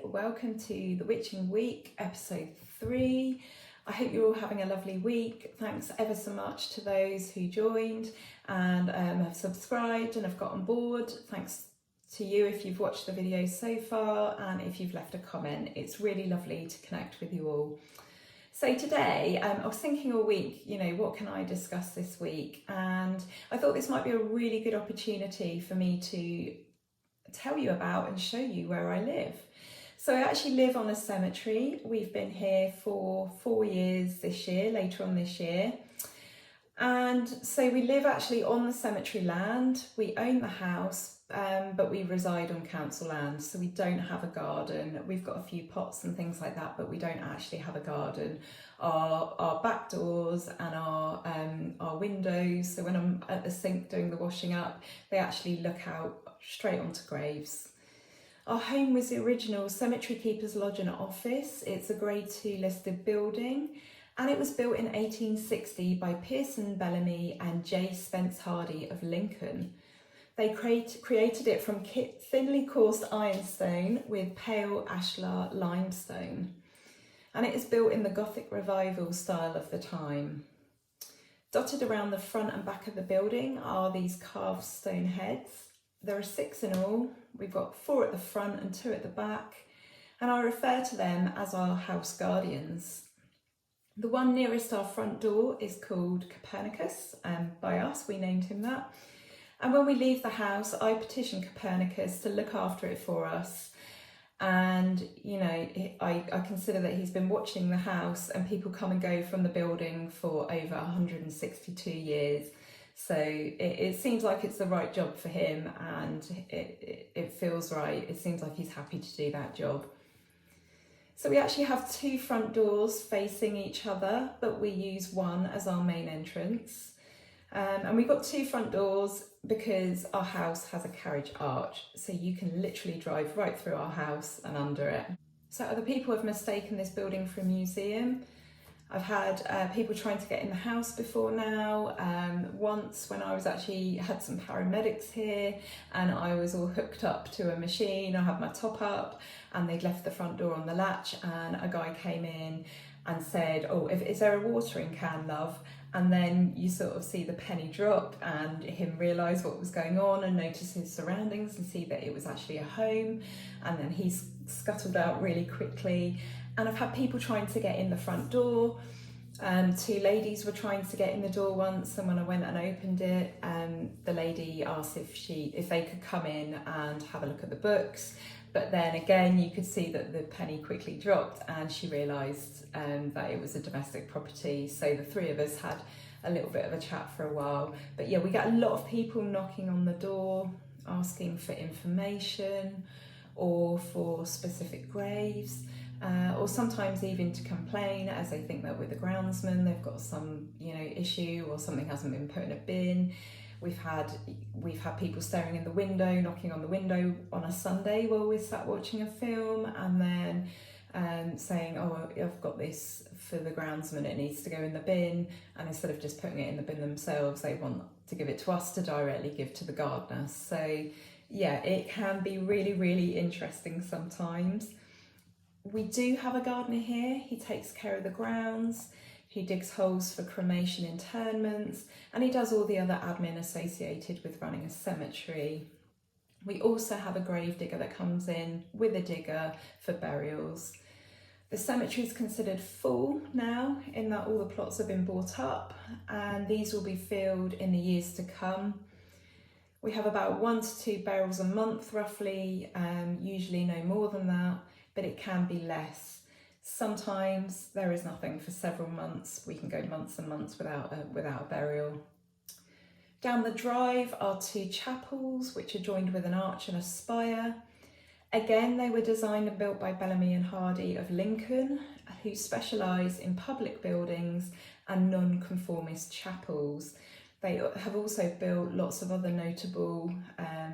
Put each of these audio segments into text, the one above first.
welcome to the Witching Week, episode 3. I hope you're all having a lovely week. Thanks ever so much to those who joined and have subscribed and have got on board. Thanks to you if you've watched the video so far and if you've left a comment. It's really lovely to connect with you all. So today, I was thinking all week, what can I discuss this week? And I thought this might be a really good opportunity for me to tell you about and show you where I live. So I actually live on a cemetery. We've been here for 4 years this year, later on this year. And so we live actually on the cemetery land. We own the house, but we reside on council land. So we don't have a garden. We've got a few pots and things like that, but we don't actually have a garden. Our back doors and our windows, so when I'm at the sink doing the washing up, they actually look out straight onto graves. Our home was the original Cemetery Keeper's Lodge and Office. It's a Grade 2 listed building, and it was built in 1860 by Pearson Bellamy and J. Spence Hardy of Lincoln. They created it from thinly coursed ironstone with pale ashlar limestone, and it is built in the Gothic Revival style of the time. Dotted around the front and back of the building are these carved stone heads. There are 6 in all. We've got 4 at the front and 2 at the back, and I refer to them as our house guardians. The one nearest our front door is called Copernicus, by us, we named him that. And when we leave the house, I petition Copernicus to look after it for us. And, I consider that he's been watching the house, and people come and go from the building for over 162 years. So it seems like it's the right job for him, and it feels right. It seems like he's happy to do that job. So we actually have 2 front doors facing each other, but we use one as our main entrance. And we've got 2 front doors because our house has a carriage arch, so you can literally drive right through our house and under it. So other people have mistaken this building for a museum. I've had people trying to get in the house before now. Once when I had some paramedics here and I was all hooked up to a machine, I had my top up and they'd left the front door on the latch, and a guy came in and said, is there a watering can, love? And then you sort of see the penny drop and him realise what was going on and notice his surroundings and see that it was actually a home. And then he's scuttled out really quickly. And I've had people trying to get in the front door. 2 ladies were trying to get in the door once, and when I went and opened it, the lady asked if they could come in and have a look at the books. But then again, you could see that the penny quickly dropped, and she realised that it was a domestic property. So the 3 of us had a little bit of a chat for a while. But yeah, we get a lot of people knocking on the door, asking for information or for specific graves. Or sometimes even to complain, as they think that with the groundsman they've got some issue or something hasn't been put in a bin. We've had people staring in the window, knocking on the window on a Sunday while we're sat watching a film, and then saying, I've got this for the groundsman, it needs to go in the bin, and instead of just putting it in the bin themselves, they want to give it to us to directly give to the gardener. So yeah, it can be really, really interesting sometimes. We do have a gardener here. He takes care of the grounds, he digs holes for cremation interments, and he does all the other admin associated with running a cemetery. We also have a grave digger that comes in with a digger for burials. The cemetery is considered full now, in that all the plots have been bought up, and these will be filled in the years to come. We have about 1 to 2 burials a month roughly, usually no more than that, but it can be less. Sometimes there is nothing for several months. We can go months and months without a burial. Down the drive are 2 chapels, which are joined with an arch and a spire. Again, they were designed and built by Bellamy and Hardy of Lincoln, who specialise in public buildings and non-conformist chapels. They have also built lots of other notable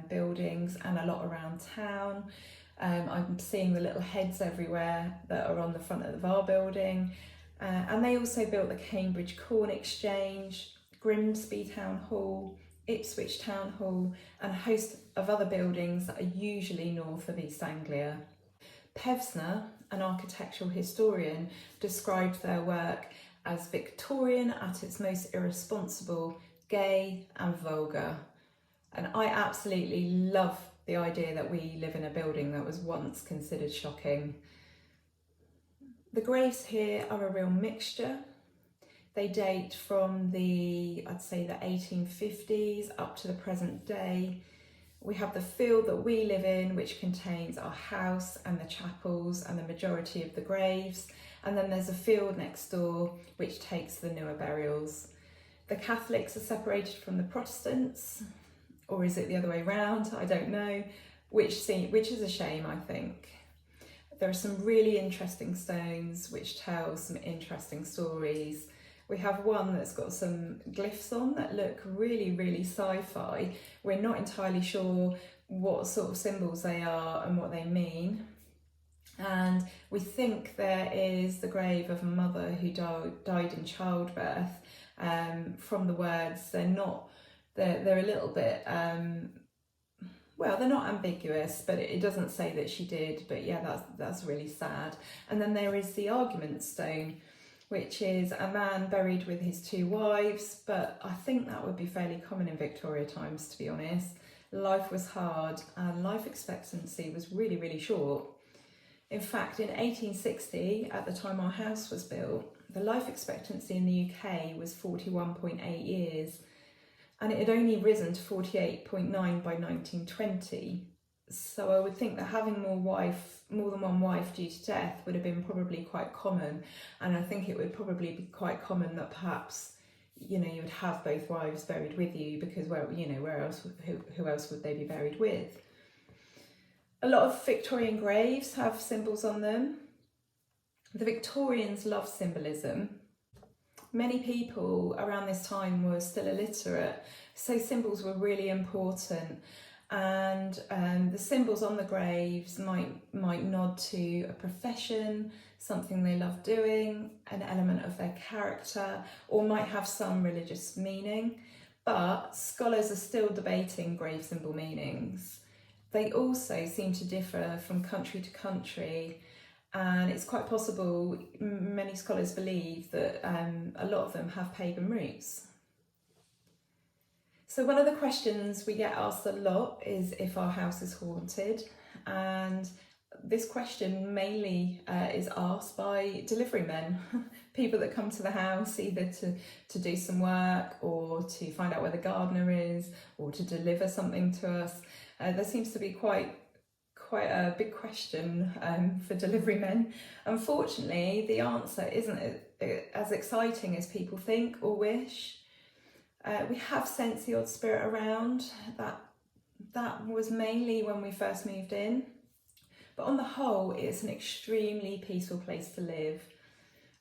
buildings and a lot around town. I'm seeing the little heads everywhere that are on the front of our building. And they also built the Cambridge Corn Exchange, Grimsby Town Hall, Ipswich Town Hall, and a host of other buildings that are usually north of East Anglia. Pevsner, an architectural historian, described their work as Victorian at its most irresponsible, gay and vulgar. And I absolutely love the idea that we live in a building that was once considered shocking. The graves here are a real mixture. They date from I'd say the 1850s up to the present day. We have the field that we live in, which contains our house and the chapels and the majority of the graves. And then there's a field next door, which takes the newer burials. The Catholics are separated from the Protestants, or is it the other way around? I don't know, which is a shame, I think. There are some really interesting stones which tell some interesting stories. We have one that's got some glyphs on that look really, really sci-fi. We're not entirely sure what sort of symbols they are and what they mean. And we think there is the grave of a mother who died in childbirth. From the words, they're a little bit, they're not ambiguous, but it doesn't say that she did, but yeah, that's really sad. And then there is the argument stone, which is a man buried with his 2 wives, but I think that would be fairly common in Victoria times, to be honest. Life was hard and life expectancy was really, really short. In fact, in 1860, at the time our house was built, the life expectancy in the UK was 41.8 years, and it had only risen to 48.9 by 1920. So I would think that having more than one wife due to death would have been probably quite common. And I think it would probably be quite common that perhaps, you would have both wives buried with you, because who else would they be buried with? A lot of Victorian graves have symbols on them. The Victorians love symbolism. Many people around this time were still illiterate, so symbols were really important. And the symbols on the graves might nod to a profession, something they love doing, an element of their character, or might have some religious meaning. But scholars are still debating grave symbol meanings. They also seem to differ from country to country, and it's quite possible, many scholars believe, that a lot of them have pagan roots. So one of the questions we get asked a lot is if our house is haunted, and this question mainly is asked by delivery men, people that come to the house either to do some work or to find out where the gardener is or to deliver something to us. There seems to be quite a big question for delivery men. Unfortunately, the answer isn't as exciting as people think or wish. We have sensed the odd spirit around. That was mainly when we first moved in. But on the whole, it's an extremely peaceful place to live.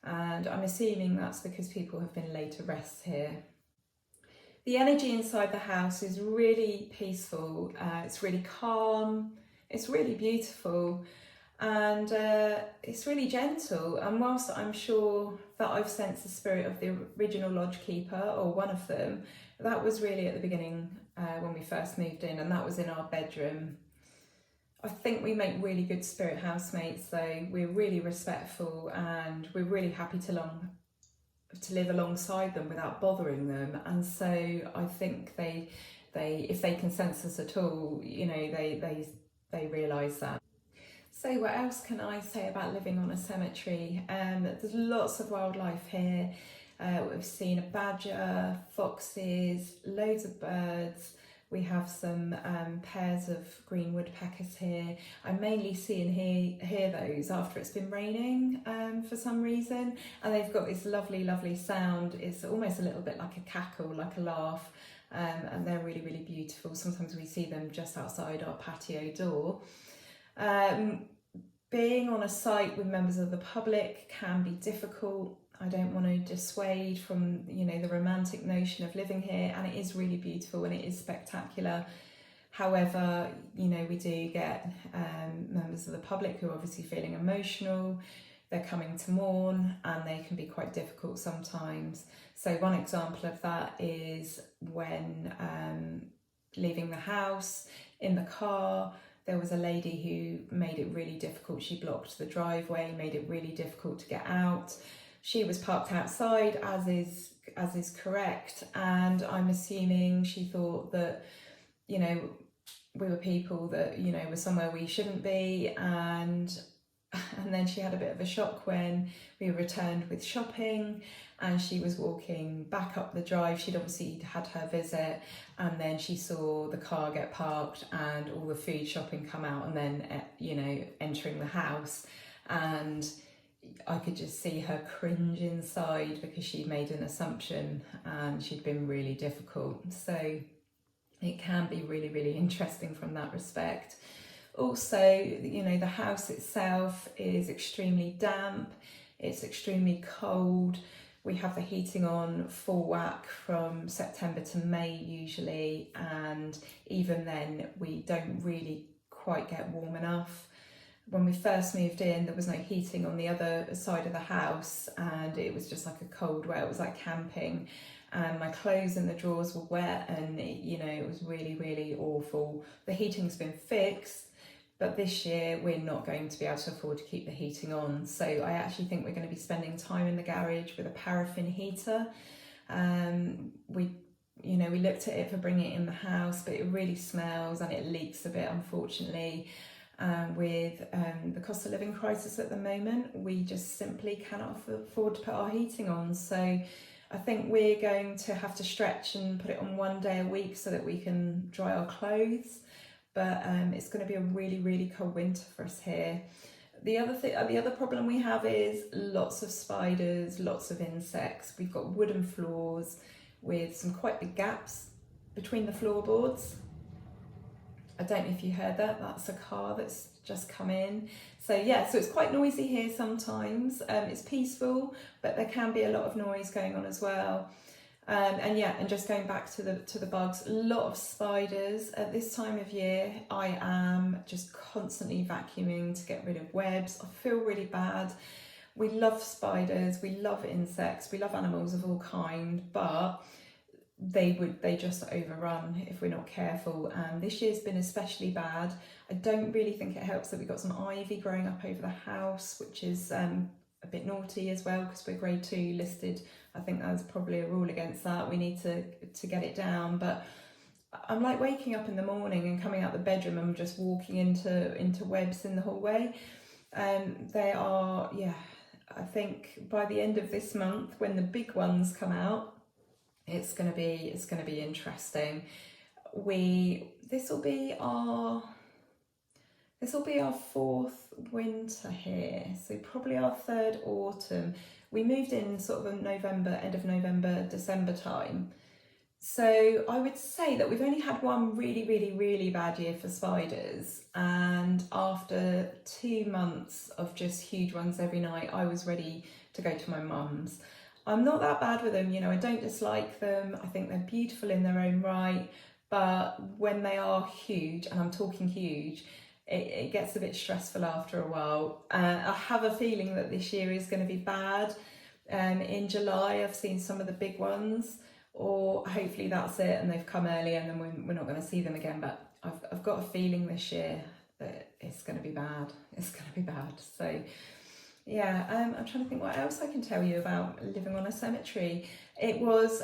And I'm assuming that's because people have been laid to rest here. The energy inside the house is really peaceful. It's really calm. It's really beautiful. And it's really gentle. And whilst I'm sure that I've sensed the spirit of the original lodge keeper, or one of them, that was really at the beginning when we first moved in, and that was in our bedroom. I think we make really good spirit housemates, though. We're really respectful and we're really happy to live alongside them without bothering them. And so I think they if they can sense us at all, they realise that. So what else can I say about living on a cemetery? There's lots of wildlife here. We've seen a badger, foxes, loads of birds. We have some pairs of green woodpeckers here. I mainly see and hear those after it's been raining for some reason. And they've got this lovely, lovely sound. It's almost a little bit like a cackle, like a laugh. And they're really, really beautiful. Sometimes we see them just outside our patio door. Being on a site with members of the public can be difficult. I don't want to dissuade from, the romantic notion of living here, and it is really beautiful and it is spectacular. However, we do get members of the public who are obviously feeling emotional. They're coming to mourn, and they can be quite difficult sometimes. So one example of that is when leaving the house in the car, there was a lady who made it really difficult. She blocked the driveway, made it really difficult to get out. She was parked outside, as is correct, and I'm assuming she thought that, you know, we were people that, you know, were somewhere we shouldn't be, and then she had a bit of a shock when we returned with shopping, and she was walking back up the drive. She'd obviously had her visit, and then she saw the car get parked and all the food shopping come out, and then, you know, entering the house, and I could just see her cringe inside because she'd made an assumption and she'd been really difficult. So it can be really, really interesting from that respect. Also, you know, the house itself is extremely damp, it's extremely cold. We have the heating on full whack from September to May usually, and even then we don't really quite get warm enough. When we first moved in, there was no heating on the other side of the house, and it was just like a cold wet. It was like camping, and my clothes in the drawers were wet, and you know, it was really, really awful. The heating's been fixed, but this year we're not going to be able to afford to keep the heating on. So I actually think we're going to be spending time in the garage with a paraffin heater. We looked at it for bringing it in the house, but it really smells and it leaks a bit, unfortunately. With the cost of living crisis at the moment, we just simply cannot afford to put our heating on. So I think we're going to have to stretch and put it on 1 day a week so that we can dry our clothes. But it's going to be a really, really cold winter for us here. The other problem we have is lots of spiders, lots of insects. We've got wooden floors with some quite big gaps between the floorboards. I don't know if you heard that, that's a car that's just come in. So yeah, so it's quite noisy here sometimes. It's peaceful, but there can be a lot of noise going on as well. And just going back to the bugs, a lot of spiders. At this time of year, I am just constantly vacuuming to get rid of webs. I feel really bad. We love spiders, we love insects, we love animals of all kind, but they just overrun if we're not careful, and this year's been especially bad. I don't really think it helps that we've got some ivy growing up over the house, which is a bit naughty as well because we're grade 2 listed. I think there's probably a rule against that. We need to get it down, but I'm like waking up in the morning and coming out the bedroom and just walking into webs in the hallway. They are, yeah, I think by the end of this month when the big ones come out, it's gonna be interesting. This will be our 4th winter here, so probably our 3rd autumn. We moved in sort of end of November, December time. So I would say that we've only had one really, really, really bad year for spiders, and after 2 months of just huge ones every night, I was ready to go to my mum's. I'm not that bad with them, you know, I don't dislike them. I think they're beautiful in their own right, but when they are huge, and I'm talking huge, it gets a bit stressful after a while. I have a feeling that this year is going to be bad. In July, I've seen some of the big ones, or hopefully that's it and they've come early and then we're not going to see them again. But I've got a feeling this year that it's going to be bad. It's going to be bad. So yeah, I'm trying to think what else I can tell you about living on a cemetery. It was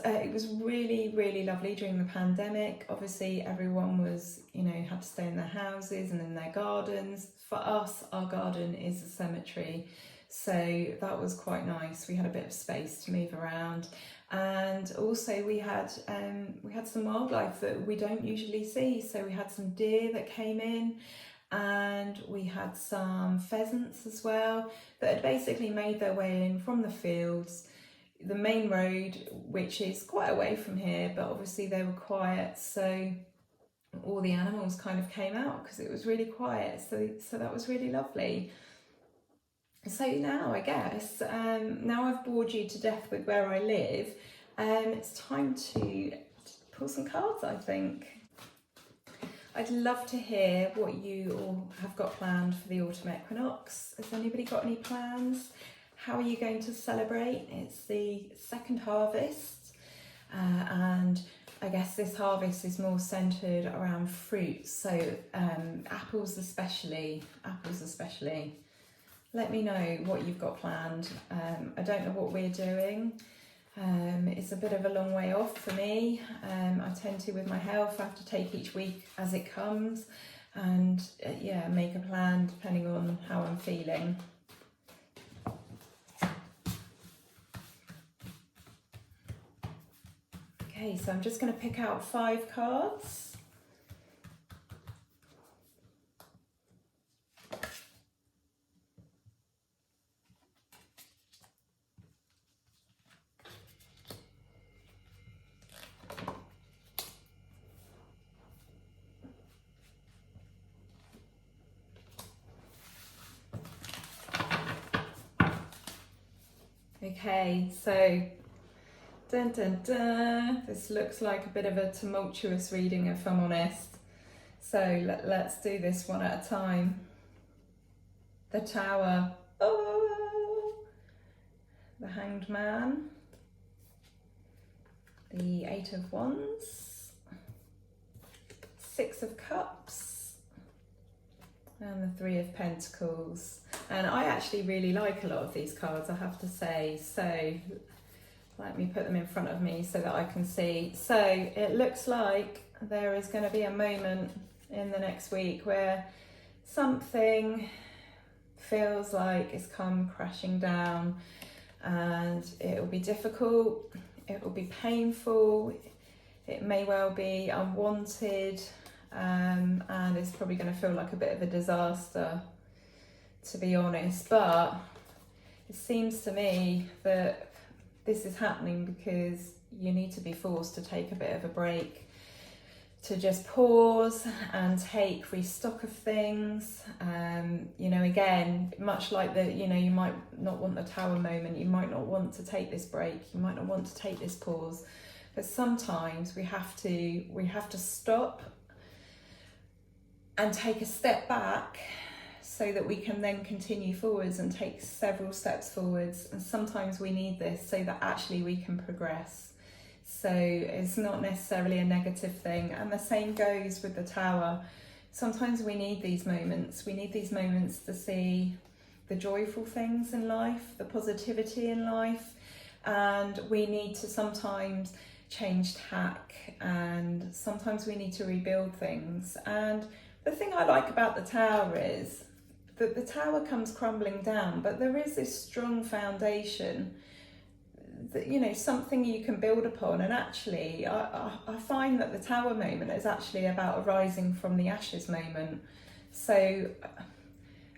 really, really lovely during the pandemic. Obviously, everyone was, you know, had to stay in their houses and in their gardens. For us, our garden is a cemetery, so that was quite nice. We had a bit of space to move around, and also we had some wildlife that we don't usually see. So we had some deer that came in, and we had some pheasants as well that had basically made their way in from the fields. The main road, which is quite away from here, but obviously they were quiet, so all the animals kind of came out because it was really quiet, so that was really lovely. So now I guess, now I've bored you to death with where I live, it's time to pull some cards, I think. I'd love to hear what you all have got planned for the autumn equinox. Has anybody got any plans? How are you going to celebrate? It's the second harvest, and I guess this harvest is more centered around fruits, so apples especially. Let me know what you've got planned. I don't know what we're doing. It's a bit of a long way off for me. I tend to, with my health, I have to take each week as it comes, and yeah, make a plan depending on how I'm feeling. Okay, so I'm just going to pick out 5 cards. Okay, so dun, dun, dun. This looks like a bit of a tumultuous reading, if I'm honest. So let's do this one at a time. The Tower. Oh! The Hanged Man. The 8 of Wands. 6 of Cups. And the 3 of Pentacles. And I actually really like a lot of these cards, I have to say. So let me put them in front of me so that I can see. So it looks like there is going to be a moment in the next week where something feels like it's come crashing down, and it will be difficult, it will be painful, it may well be unwanted, and it's probably going to feel like a bit of a disaster, to be honest. But it seems to me that this is happening because you need to be forced to take a bit of a break, to just pause and take restock of things. You know, again, much like the, you know, you might not want the Tower moment, you might not want to take this break, you might not want to take this pause, but sometimes we have to stop and take a step back so that we can then continue forwards and take several steps forwards. And sometimes we need this so that actually we can progress. So it's not necessarily a negative thing. And the same goes with the Tower. Sometimes we need these moments. We need these moments to see the joyful things in life, the positivity in life. And we need to sometimes change tack, and sometimes we need to rebuild things. And the thing I like about the Tower is that the Tower comes crumbling down, but there is this strong foundation, that, you know, something you can build upon. And actually I find that the Tower moment is actually about a rising from the ashes moment. So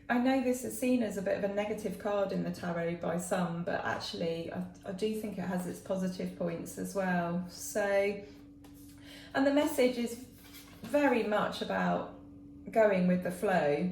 I know this is seen as a bit of a negative card in the tarot by some, but actually I do think it has its positive points as well. So, and the message is very much about going with the flow.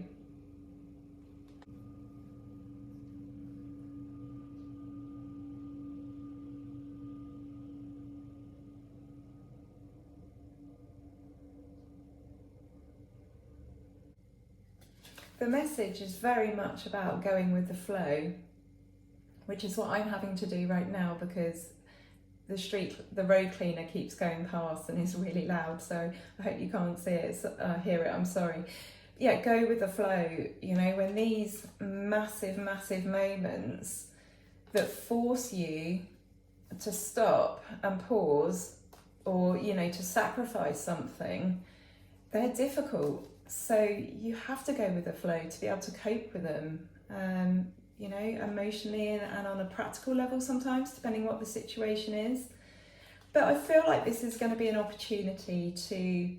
The message is very much about going with the flow, which is what I'm having to do right now because the road cleaner keeps going past and is really loud. So I hope you can't see it, hear it, I'm sorry. Yeah, go with the flow. You know, when these massive moments that force you to stop and pause, or, you know, to sacrifice something, they're difficult. So you have to go with the flow to be able to cope with them, you know, emotionally and on a practical level sometimes, depending what the situation is. But I feel like this is going to be an opportunity to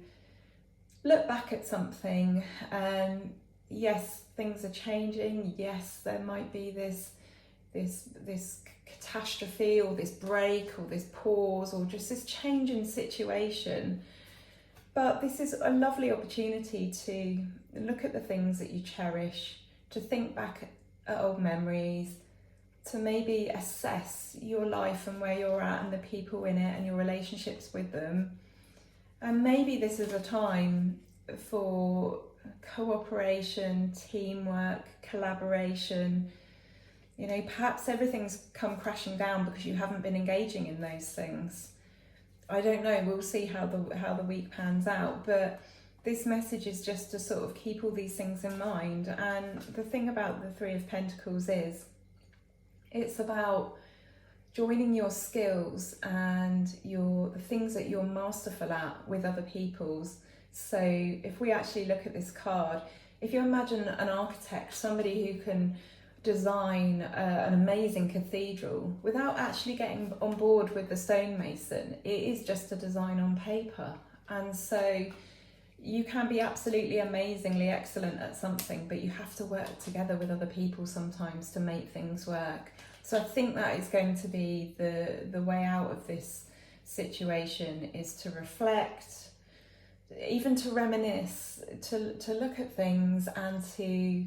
look back at something. Yes, things are changing. Yes, there might be this catastrophe, or this break, or this pause, or just this change in situation. But this is a lovely opportunity to look at the things that you cherish, to think back at old memories, to maybe assess your life and where you're at and the people in it and your relationships with them. And maybe this is a time for cooperation, teamwork, collaboration. You know, perhaps everything's come crashing down because you haven't been engaging in those things. I don't know, we'll see how the week pans out, but this message is just to sort of keep all these things in mind. And the thing about the Three of Pentacles is it's about joining your skills and the things that you're masterful at with other people's. So if we actually look at this card, if you imagine an architect, somebody who can design an amazing cathedral without actually getting on board with the stonemason, it is just a design on paper. And so you can be absolutely amazingly excellent at something, but you have to work together with other people sometimes to make things work. So I think that is going to be the way out of this situation, is to reflect, even to reminisce, to look at things and to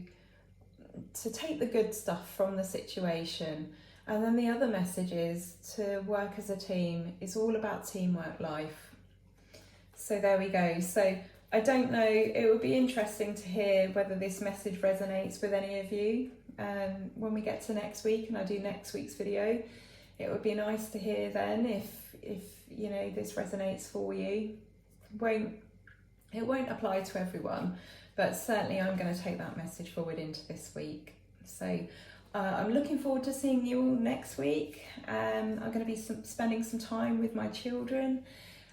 take the good stuff from the situation. And then the other message is to work as a team. It's all about teamwork life. So there we go. So I don't know, it would be interesting to hear whether this message resonates with any of you. When we get to next week and I do next week's video, it would be nice to hear then if you know this resonates for you. It won't apply to everyone, but certainly I'm going to take that message forward into this week. So I'm looking forward to seeing you all next week. I'm going to be spending some time with my children,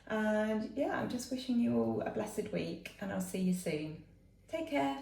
and yeah, I'm just wishing you all a blessed week, and I'll see you soon. Take care.